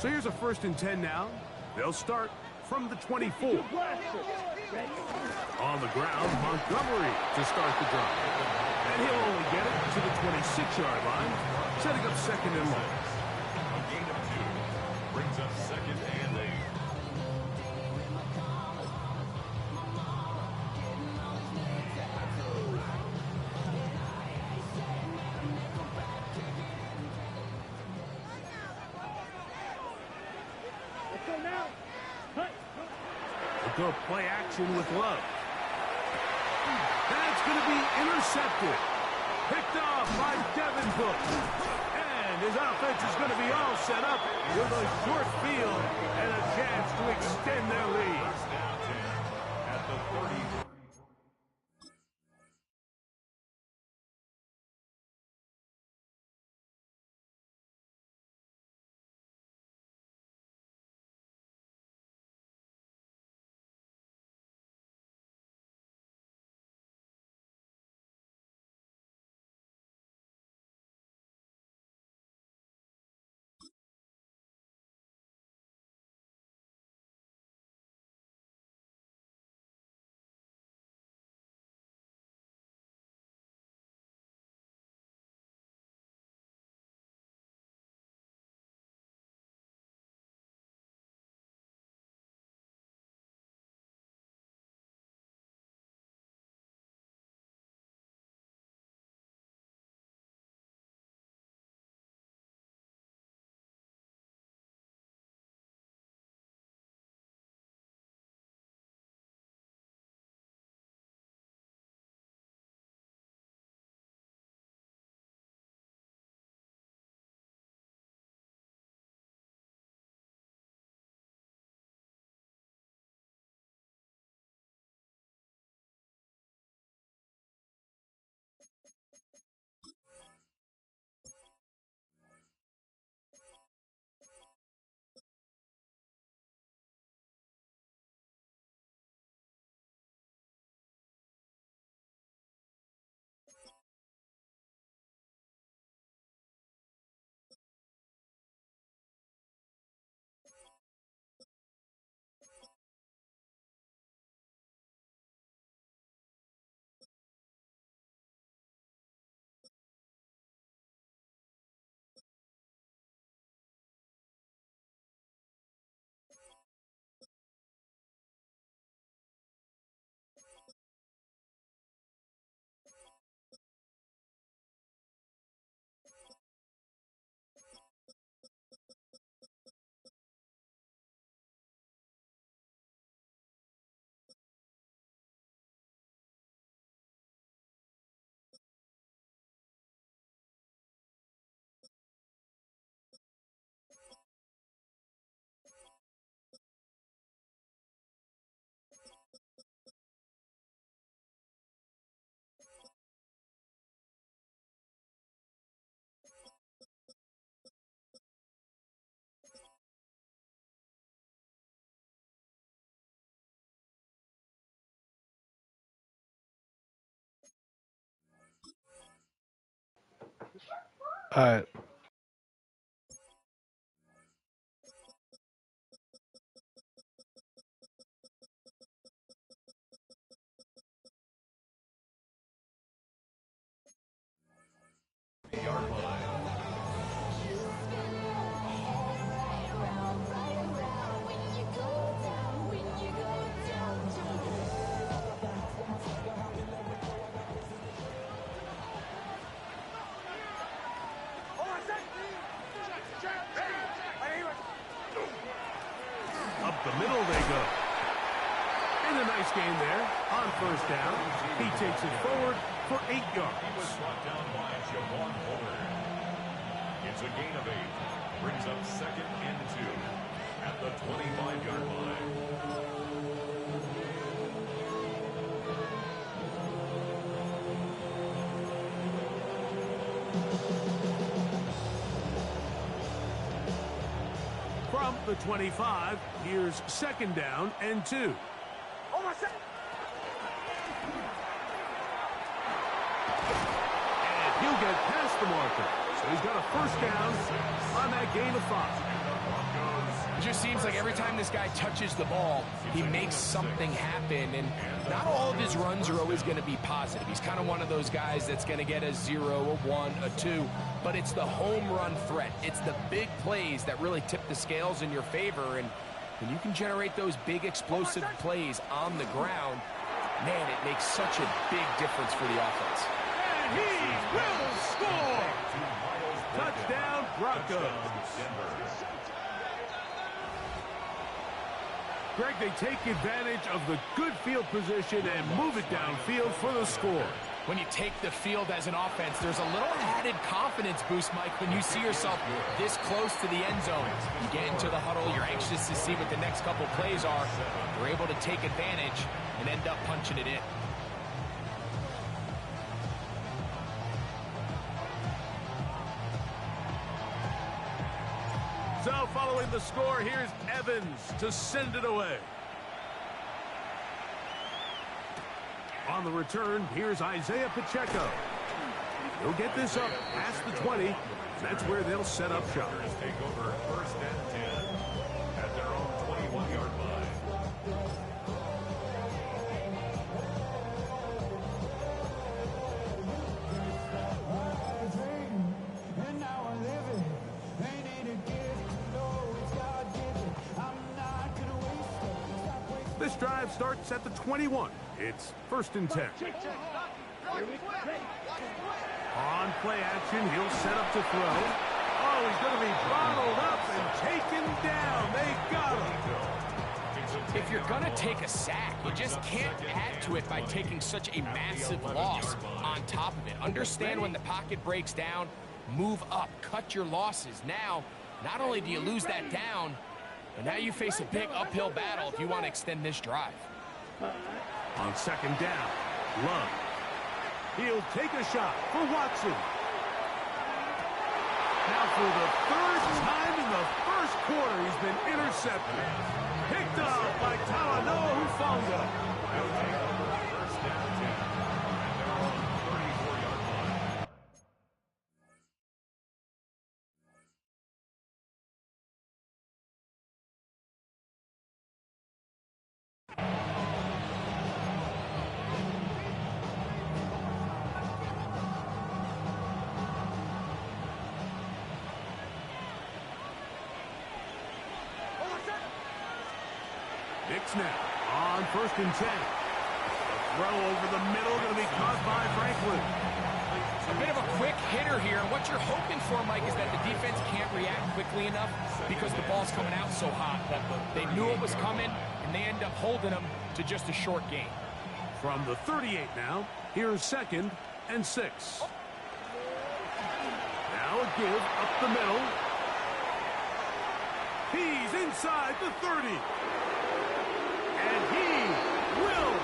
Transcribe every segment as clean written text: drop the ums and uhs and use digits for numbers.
So here's a 1st and 10 now. They'll start from the 24. On the ground, Montgomery to start the drive. And he'll only get it to the 26-yard line, setting up 2nd and long. A gain of 2 brings up 2nd and 8. Go play action with Love. That's going to be intercepted. Picked off by Devin Book. And his offense is going to be all set up with a short field and a chance to extend their lead. At the 30. All right. Yard line. Up the middle they go. And a nice game there on 1st down. He takes it forward for 8 He was yards. brought down by Javon Bullard. It's a gain of 8. Brings up 2nd and 2 at the 25-yard line. From the 25, here's 2nd down and 2. And he'll get past the marker. So he's got a first down on that gain of 5. It just seems like every time this guy touches the ball, he makes something happen, and not all of his runs are always going to be positive. He's kind of one of those guys that's going to get a 0, a 1, a 2, but it's the home run threat. It's the big plays that really tip the scales in your favor, and when you can generate those big explosive plays on the ground, man, it makes such a big difference for the offense. And he will score! Touchdown, Broncos. Greg, they take advantage of the good field position and move it downfield for the score. When you take the field as an offense, there's a little added confidence boost, Mike, when you see yourself this close to the end zone. You get into the huddle, you're anxious to see what the next couple plays are. You're able to take advantage and end up punching it in. So following the score, here's Evans to send it away. On the return, here's Isaiah Pacheco. He'll get this up past the 20. That's where they'll set up shop. Take over first and 10 at their own 21-yard line. This drive starts at the 21. It's first and 10. On play action, he'll set up to throw. Oh, he's going to be bottled up and taken down. They got him. If you're going to take a sack, you just can't add to it by taking such a massive loss on top of it. Understand when the pocket breaks down, move up, cut your losses. Now, not only do you lose that down, but now you face a big uphill battle if you want to extend this drive. On second down, Love. He'll take a shot for Watson. Now for the third time in the first quarter, he's been intercepted. Picked up by Talanoa Hufanga. First down 10 at their own 34-yard line. Nick snap on first and 10. The throw over the middle going to be caught by Franklin. A bit of a quick hitter here. What you're hoping for, Mike, is that the defense can't react quickly enough because the ball's coming out so hot. But they knew it was coming, and they end up holding them to just a short gain. From the 38 now, here's second and 6. Now a give up the middle. He's inside the 30. And he will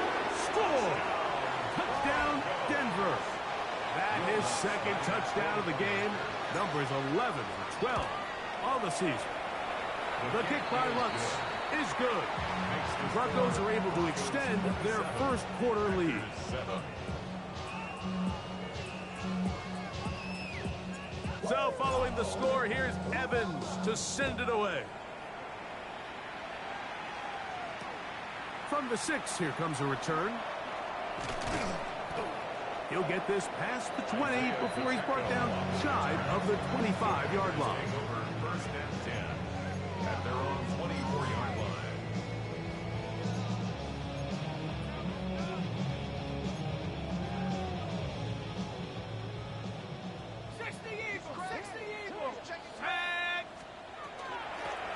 score. Touchdown, Denver. That is second touchdown of the game. Numbers 11 and 12 on the season. The kick by Lutz is good. The Broncos are able to extend their first quarter lead. So following the score, here's Evans to send it away. From the 6, here comes a return. He'll get this past the 20 before he's brought down shy of the 25-yard line. Over first and 10 at their own 24-yard line.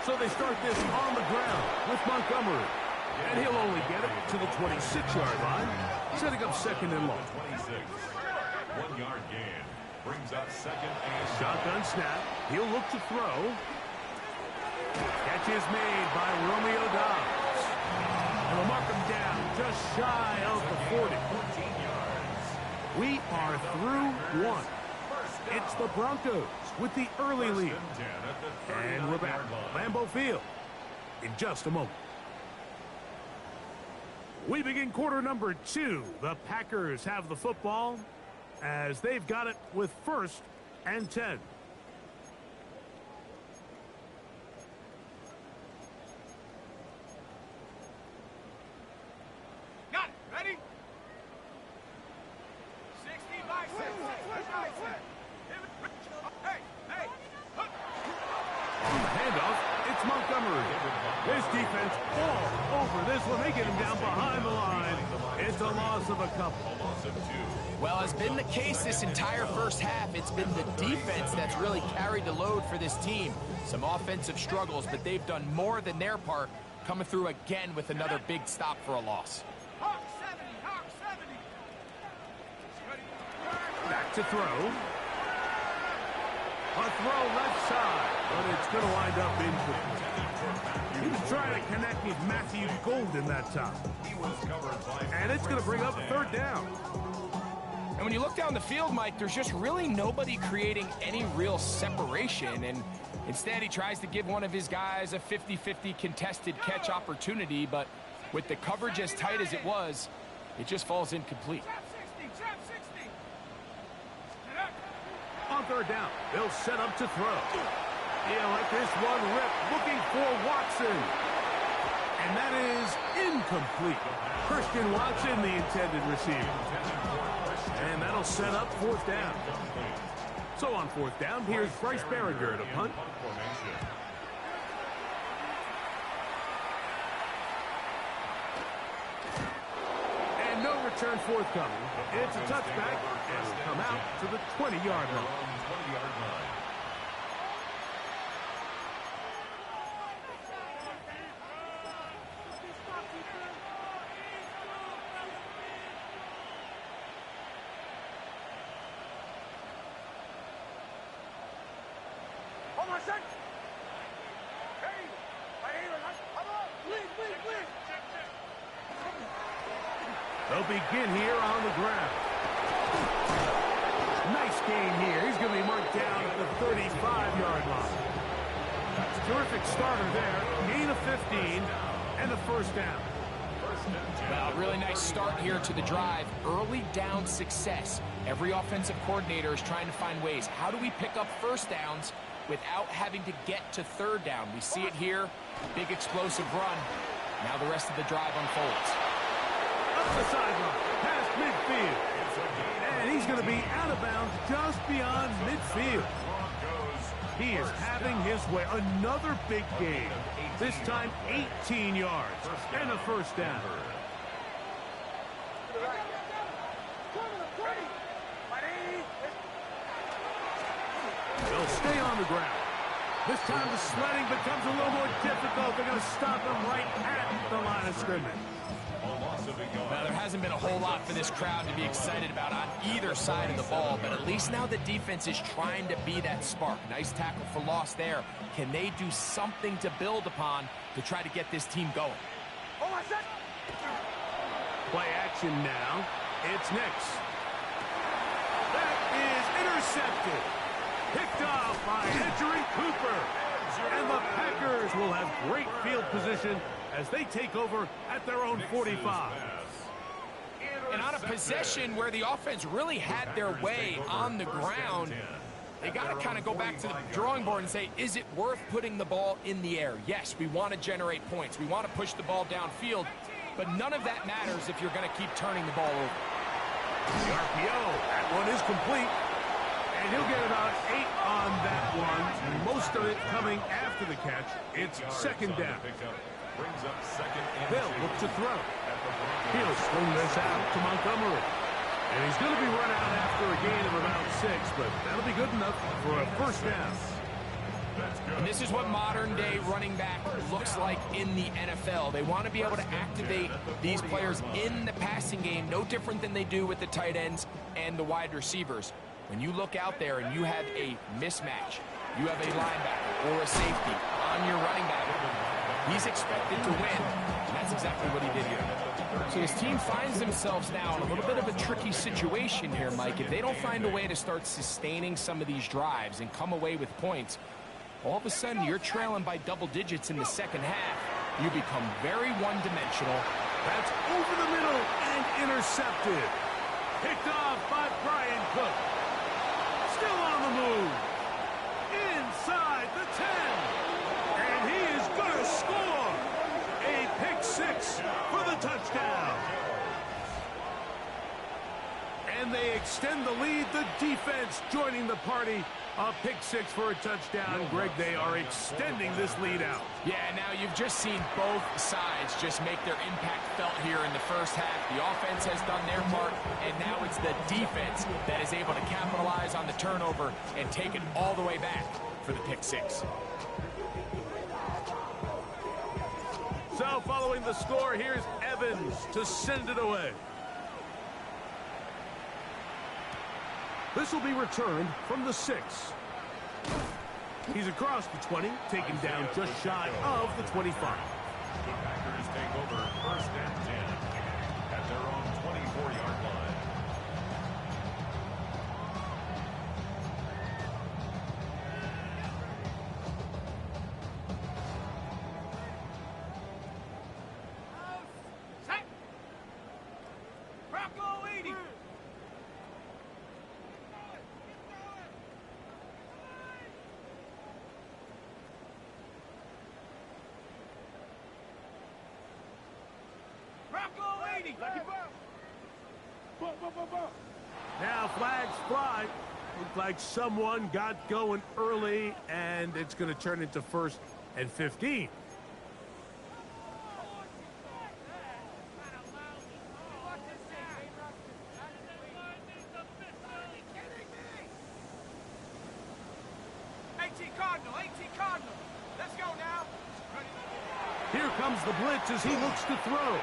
So they start this on the ground with Montgomery. And he'll only get it to the 26-yard line, setting up second and long. 26. 1-yard gain brings up second and Shotgun snap. He'll look to throw. Catch is made by Romeo Dobbs. And they'll mark him down just shy of the 40. 14 yards. We are through one. It's the Broncos with the early lead. And we're back. Lambeau Field in just a moment. We begin quarter number 2. The Packers have the football as they've got it with first and 10. Got it. Ready? 60 by 6. Hey. On the handoff, it's Montgomery. This defense all over this one. They get him down behind the line. It's a loss of a couple. Well, has been the case this entire first half. It's been the defense that's really carried the load for this team. Some offensive struggles, but they've done more than their part, coming through again with another big stop for a loss. Back to throw. A throw left side, but it's going to wind up incomplete. He was trying to connect with Matthew Golden that time. And it's going to bring up third down. And when you look down the field, Mike, there's just really nobody creating any real separation. And instead, he tries to give one of his guys a 50-50 contested catch opportunity. But with the coverage as tight as it was, it just falls incomplete. On third down, they'll set up to throw. He'll let this one rip, looking for Watson. And that is incomplete. Christian Watson, the intended receiver. And that'll set up fourth down. So on fourth down, here's Bryce Berringer to punt. And no return forthcoming. It's a touchback, and it'll come out to the 20-yard line. They'll begin here on the ground. Nice game here. He's going to be marked down at the 35-yard line. That's a terrific starter there. Gain of 15 and a first down. Well, really nice start here to the drive. Early down success. Every offensive coordinator is trying to find ways. How do we pick up first downs without having to get to third down? We see it here. Big explosive run. Now the rest of the drive unfolds. Up the sideline, past midfield. And he's going to be out of bounds just beyond midfield. He is having his way. Another big game. This time 18 yards and a first down. They'll stay on the ground. This time the sledding becomes a little more difficult. They're going to stop him right at the line of scrimmage. Now, there hasn't been a whole lot for this crowd to be excited about on either side of the ball, but at least now the defense is trying to be that spark. Nice tackle for loss there. Can they do something to build upon to try to get this team going? Play action now. It's next. That is intercepted. Picked off by Edgerrin Cooper. And the Packers will have great field position as they take over at their own 45. And on a possession where the offense really had their way on the ground, they got to kind of go back to the drawing board and say, is it worth putting the ball in the air? Yes, we want to generate points. We want to push the ball downfield, but none of that matters if you're going to keep turning the ball over. The RPO, that one is complete. And he'll get about 8 on that one. Most of it coming after the catch. It's second down. They'll look to throw. He'll swing this out to Montgomery. And he's going to be run out after a gain of about 6, but that'll be good enough for a first down. And this is what modern-day running back looks like in the NFL. They want to be able to activate these players in the passing game, no different than they do with the tight ends and the wide receivers. When you look out there and you have a mismatch, you have a linebacker or a safety on your running back, he's expected to win, and that's exactly what he did here. So his team finds themselves now in a little bit of a tricky situation here, Mike. If they don't find a way to start sustaining some of these drives and come away with points, all of a sudden you're trailing by double digits in the second half. You become very one-dimensional. That's over the middle and intercepted. Picked off by Brian Cook. Still on the move. extend the lead. The defense joining the party. A pick six for a touchdown. Greg, they are extending this lead out. Yeah, now you've just seen both sides just make their impact felt here in the first half. The offense has done their part, and now it's the defense that is able to capitalize on the turnover and take it all the way back for the pick six. So following the score, here's Evans to send it away. This will be returned from the 6. He's across the 20, taken down just shy of the 25. The Packers take over first and 10 at their own 24-yard line. Now flags fly. Looked like someone got going early, and it's going to turn into first and 15. Cardinal. Let's go now. Here comes the blitz as he looks to throw.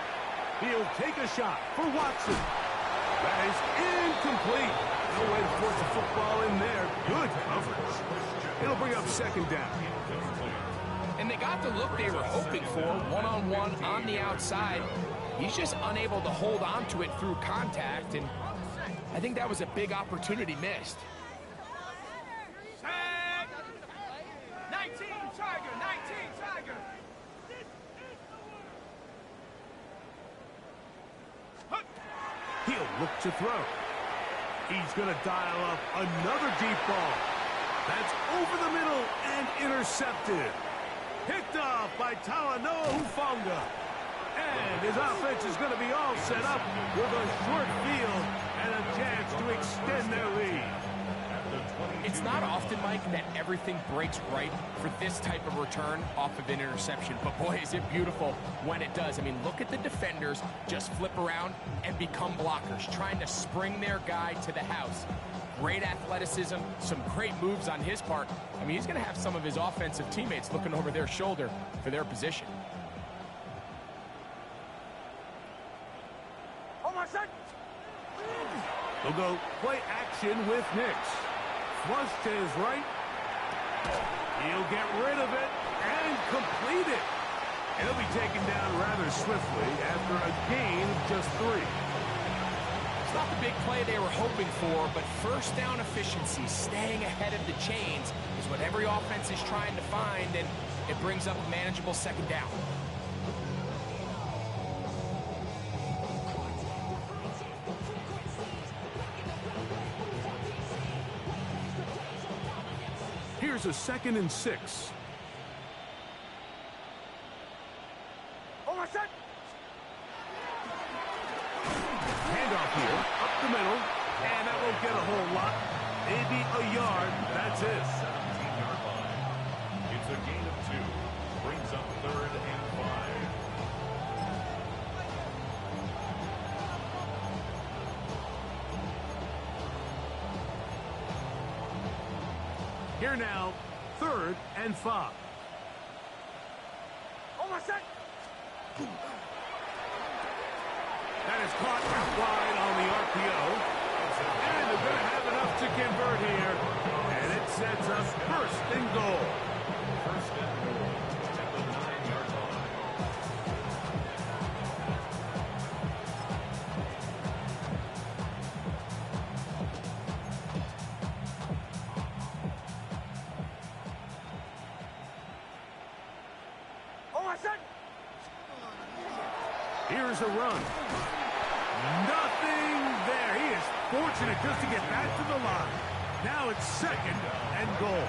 He'll take a shot for Watson. That is incomplete. No way to force a football in there. Good coverage. It'll bring up second down. And they got the look they were hoping for, one-on-one on the outside. He's just unable to hold on to it through contact, and I think that was a big opportunity missed. 19 Tiger. He'll look to throw. He's going to dial up another deep ball. That's over the middle and intercepted. Picked off by Talanoa Hufanga. And his offense is going to be all set up with a short field and a chance to extend their lead. It's not often, Mike, that everything breaks right for this type of return off of an interception. But, boy, is it beautiful when it does. I mean, look at the defenders just flip around and become blockers, trying to spring their guy to the house. Great athleticism, some great moves on his part. I mean, he's going to have some of his offensive teammates looking over their shoulder for their position. They'll go play action with Nix. Flush to his right. He'll get rid of it and complete it. And he'll be taken down rather swiftly after a gain of just 3. It's not the big play they were hoping for, but first down efficiency, staying ahead of the chains, is what every offense is trying to find, and it brings up a manageable second down. Here's a 2nd and 6. Handoff here, up the middle, and that won't get a whole lot. Maybe a yard, that's it. 17-yard line. It's a gain of 2. Brings up 3rd and 5. Here now, 3rd and 5. That is caught out wide on the RPO. And they're going to have enough to convert here. And it sets up 1st and goal. 1st and goal at the 9-yard line. Here's a run. Nothing there. He is fortunate just to get back to the line. Now it's 2nd and goal.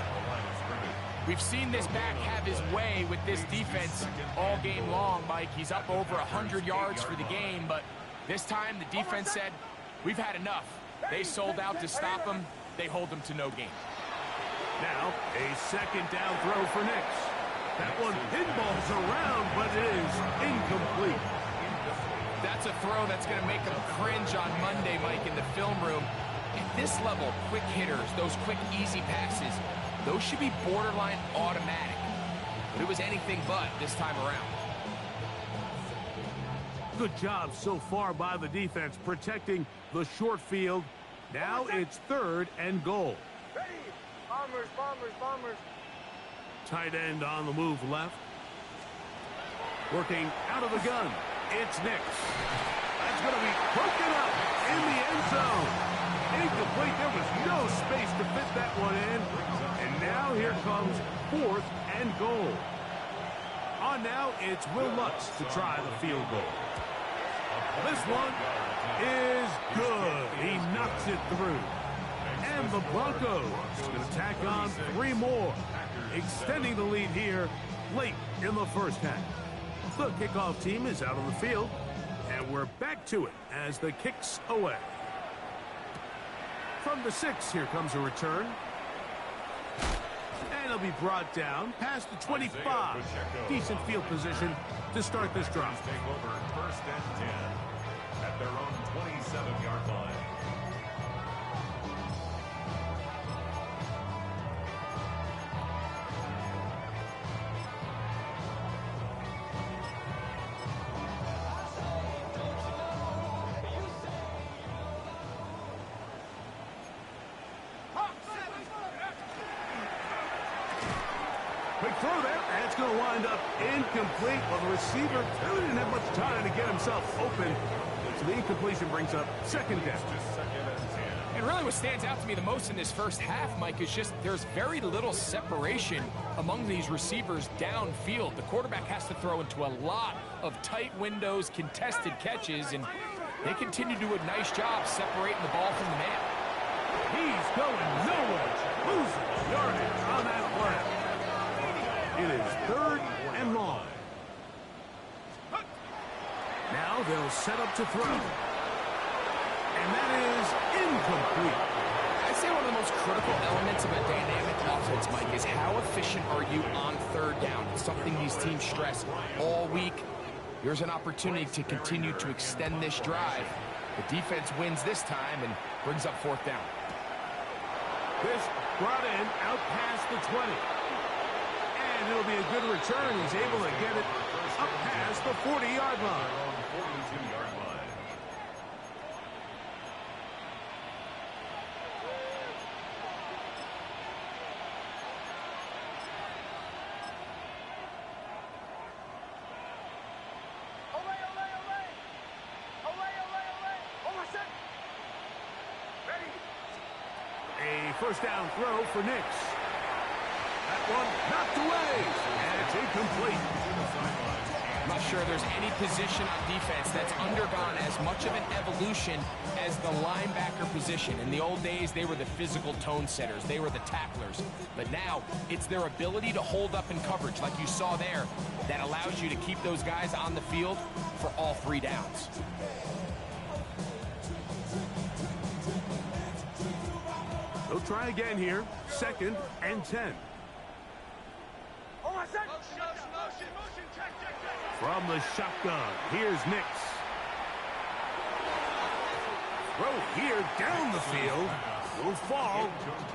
We've seen this back have his way with this defense all game long, Mike. He's up over 100 yards for the game, but this time the defense said, we've had enough. They sold out to stop him. They hold him to no gain. Now, a second down throw for Nix. That one pinballs around, but it is incomplete. That's a throw that's going to make them cringe on Monday, Mike, in the film room. At this level, quick hitters, those quick, easy passes, those should be borderline automatic. But it was anything but this time around. Good job so far by the defense protecting the short field. Now it's 3rd and goal. Ready. Bombers, bombers, bombers. Tight end on the move left. Working out of the gun. It's Nix. That's going to be broken up in the end zone. Incomplete. There was no space to fit that one in. And now here comes 4th and goal. On now, it's Will Lutz to try the field goal. This one is good. He knocks it through. And the Broncos going to tack on 3 more, extending the lead here late in the first half. The kickoff team is out on the field, and we're back to it as the kick's away. From the 6, here comes a return. And it'll be brought down past the 25. Decent field position to start this drive. Take over 1st and 10 at their own 27-yard line. Quick throw there, and it's going to wind up incomplete. Well, the receiver really didn't have much time to get himself open. So the incompletion brings up 2nd down. And really what stands out to me the most in this first half, Mike, is just there's very little separation among these receivers downfield. The quarterback has to throw into a lot of tight windows, contested catches, and they continue to do a nice job separating the ball from the man. He's going nowhere. Losing yardage on that play. It is 3rd and long. Now they'll set up to throw. And that is incomplete. I'd say one of the most critical elements of a dynamic offense, Mike, is how efficient are you on 3rd down? It's something these teams stress all week. Here's an opportunity to continue to extend this drive. The defense wins this time and brings up 4th down. This brought in out past the 20. And it'll be a good return. He's able to get it up past the 40-yard line. 42-yard line. Away, away, away. Away, away, away. Over set. Ready. A 1st down throw for Nix. That one knocked away, and it's incomplete. I'm not sure there's any position on defense that's undergone as much of an evolution as the linebacker position. In the old days, they were the physical tone setters. They were the tacklers. But now, it's their ability to hold up in coverage, like you saw there, that allows you to keep those guys on the field for all 3 downs. They'll try again here. 2nd and 10. Over set. Motion, check. From the shotgun, here's Nix. Throw here down the field. Will fall.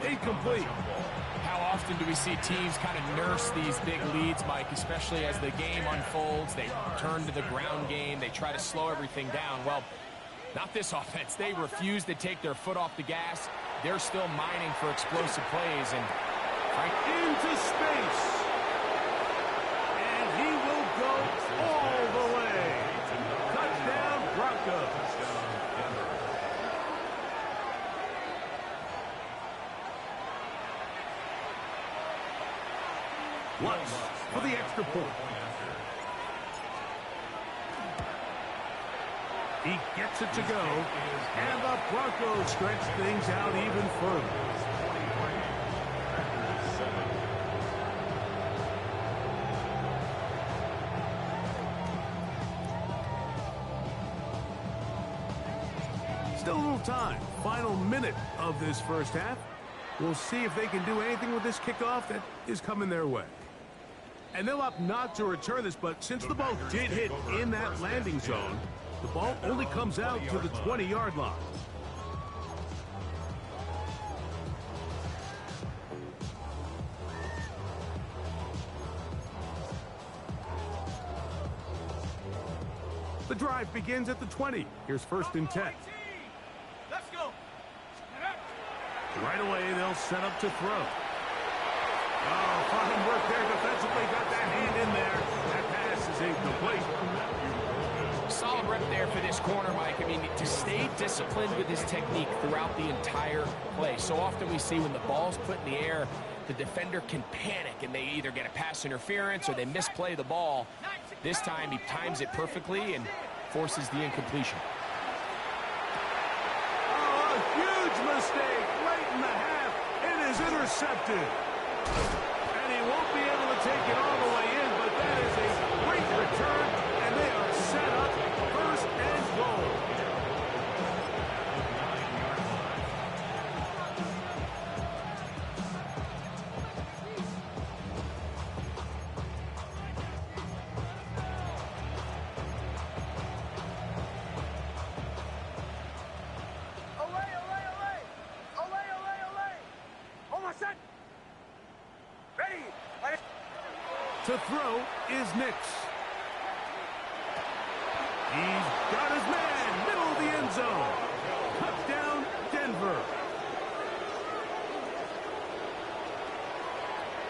Incomplete. How often do we see teams kind of nurse these big leads, Mike, especially as the game unfolds? They turn to the ground game. They try to slow everything down. Well, not this offense. They refuse to take their foot off the gas. They're still mining for explosive plays. And right into space. And he will go all the way. Touchdown, Broncos. Lutz for the extra point. He gets it to go, and the Broncos stretch things out even further. Still a little time. Final minute of this first half. We'll see if they can do anything with this kickoff that is coming their way. And they'll opt not to return this, but since the ball did hit in that landing zone, the ball only comes out to the 20-yard line. The drive begins at the 20. Here's 1st and 10. Let's go. Right away, they'll set up to throw. Oh, fine work there defensively. Got that hand in there. That pass is incomplete. Solid rep there for this corner, Mike. I mean, to stay disciplined with his technique throughout the entire play. So often we see when the ball's put in the air, the defender can panic and they either get a pass interference or they misplay the ball. This time he times it perfectly and forces the incompletion. Oh, a huge mistake late in the half. It is intercepted. And he won't be able to take it all the way in, but that is a great return, and they are set up 1st and goal. To throw is Nix. He's got his man, middle of the end zone. Touchdown, Denver.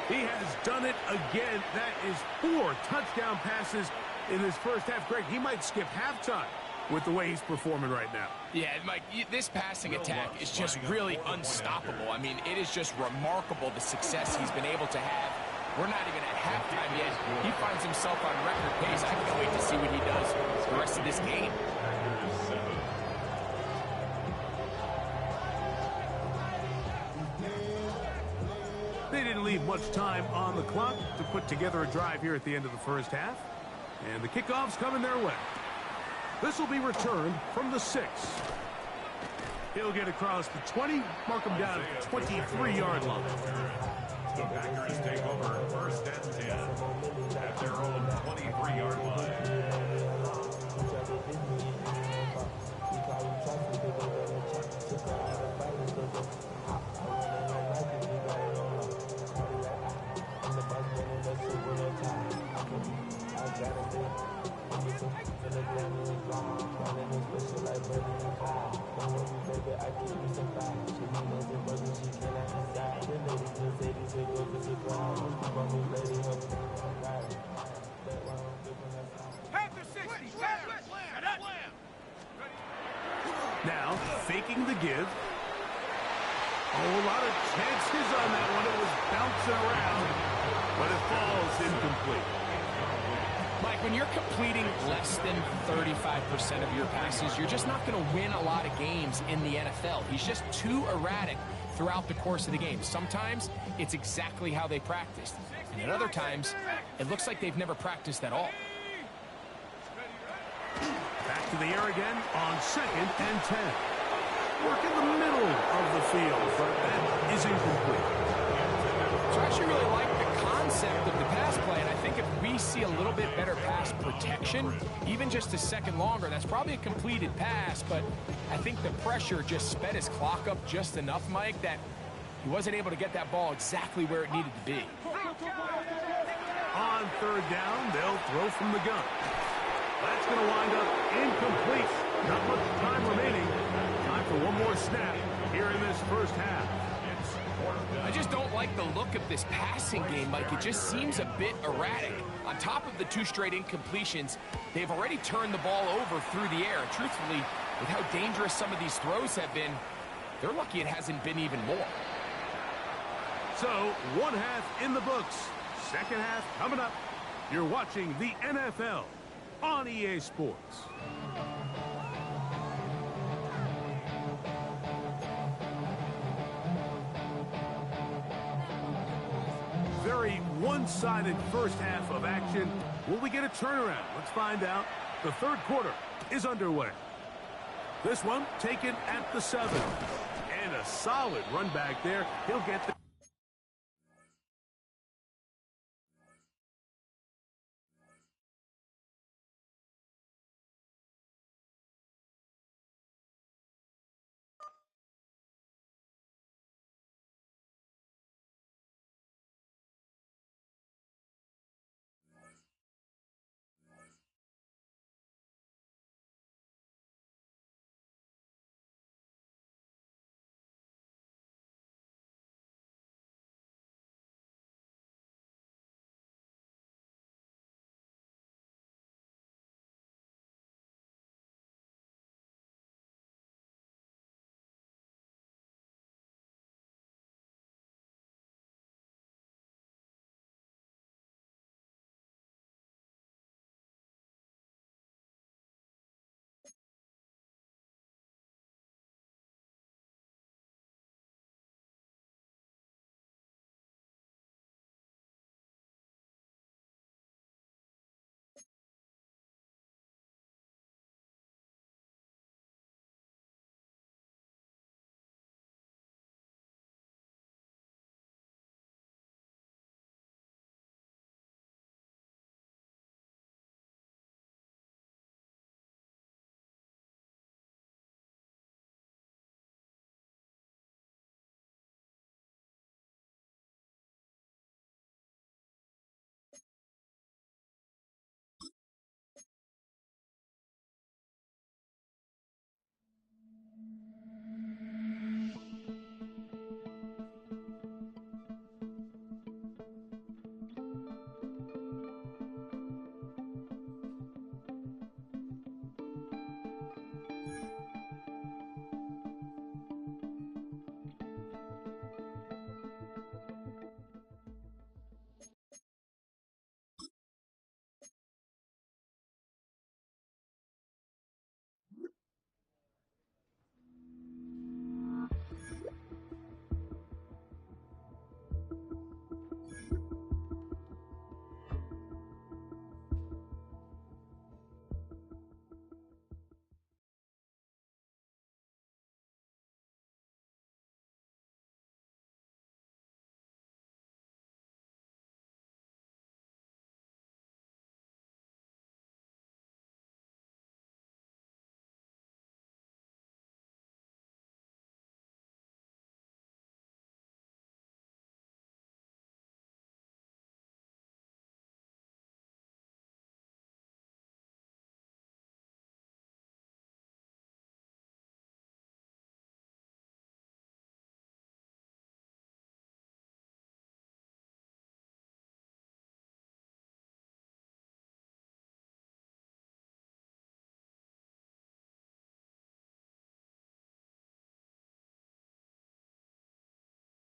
He has done it again. That is 4 touchdown passes in this first half. Greg, he might skip halftime with the way he's performing right now. Yeah, Mike, this passing attack is just really unstoppable. I mean, it is just remarkable the success he's been able to have. We're not even at halftime yet. He finds himself on record pace. I can't wait to see what he does the rest of this game. They didn't leave much time on the clock to put together a drive here at the end of the first half. And the kickoff's coming their way. This will be returned from the 6. He'll get across the 20, mark him down at the 23-yard line. The Packers take over 1st and 10 at their own 23-yard line. Now, faking the give. Oh, a lot of chances on that one. It was bouncing around, but it falls incomplete. Mike, when you're completing less than 35% of your passes, you're just not going to win a lot of games in the NFL. He's just too erratic throughout the course of the game. Sometimes it's exactly how they practiced, and at other times it looks like they've never practiced at all. Back to the air again on 2nd and 10. Work in the middle of the field, but that is incomplete. So I actually really like the concept of the pass play, and I think if we see a little bit better pass protection, even just a second longer, that's probably a completed pass, but I think the pressure just sped his clock up just enough, Mike, that he wasn't able to get that ball exactly where it needed to be. On 3rd down, they'll throw from the gun. That's going to wind up incomplete. Not much time remaining. Time for one more snap here in this first half. I just don't like the look of this passing game, Mike. It just seems a bit erratic. On top of the 2 straight incompletions, they've already turned the ball over through the air. And truthfully, with how dangerous some of these throws have been, they're lucky it hasn't been even more. So, one half in the books. Second half coming up. You're watching the NFL on EA Sports. Very one-sided first half of action. Will we get a turnaround? Let's find out. The 3rd quarter is underway. This one taken at the 7. And a solid run back there. He'll get the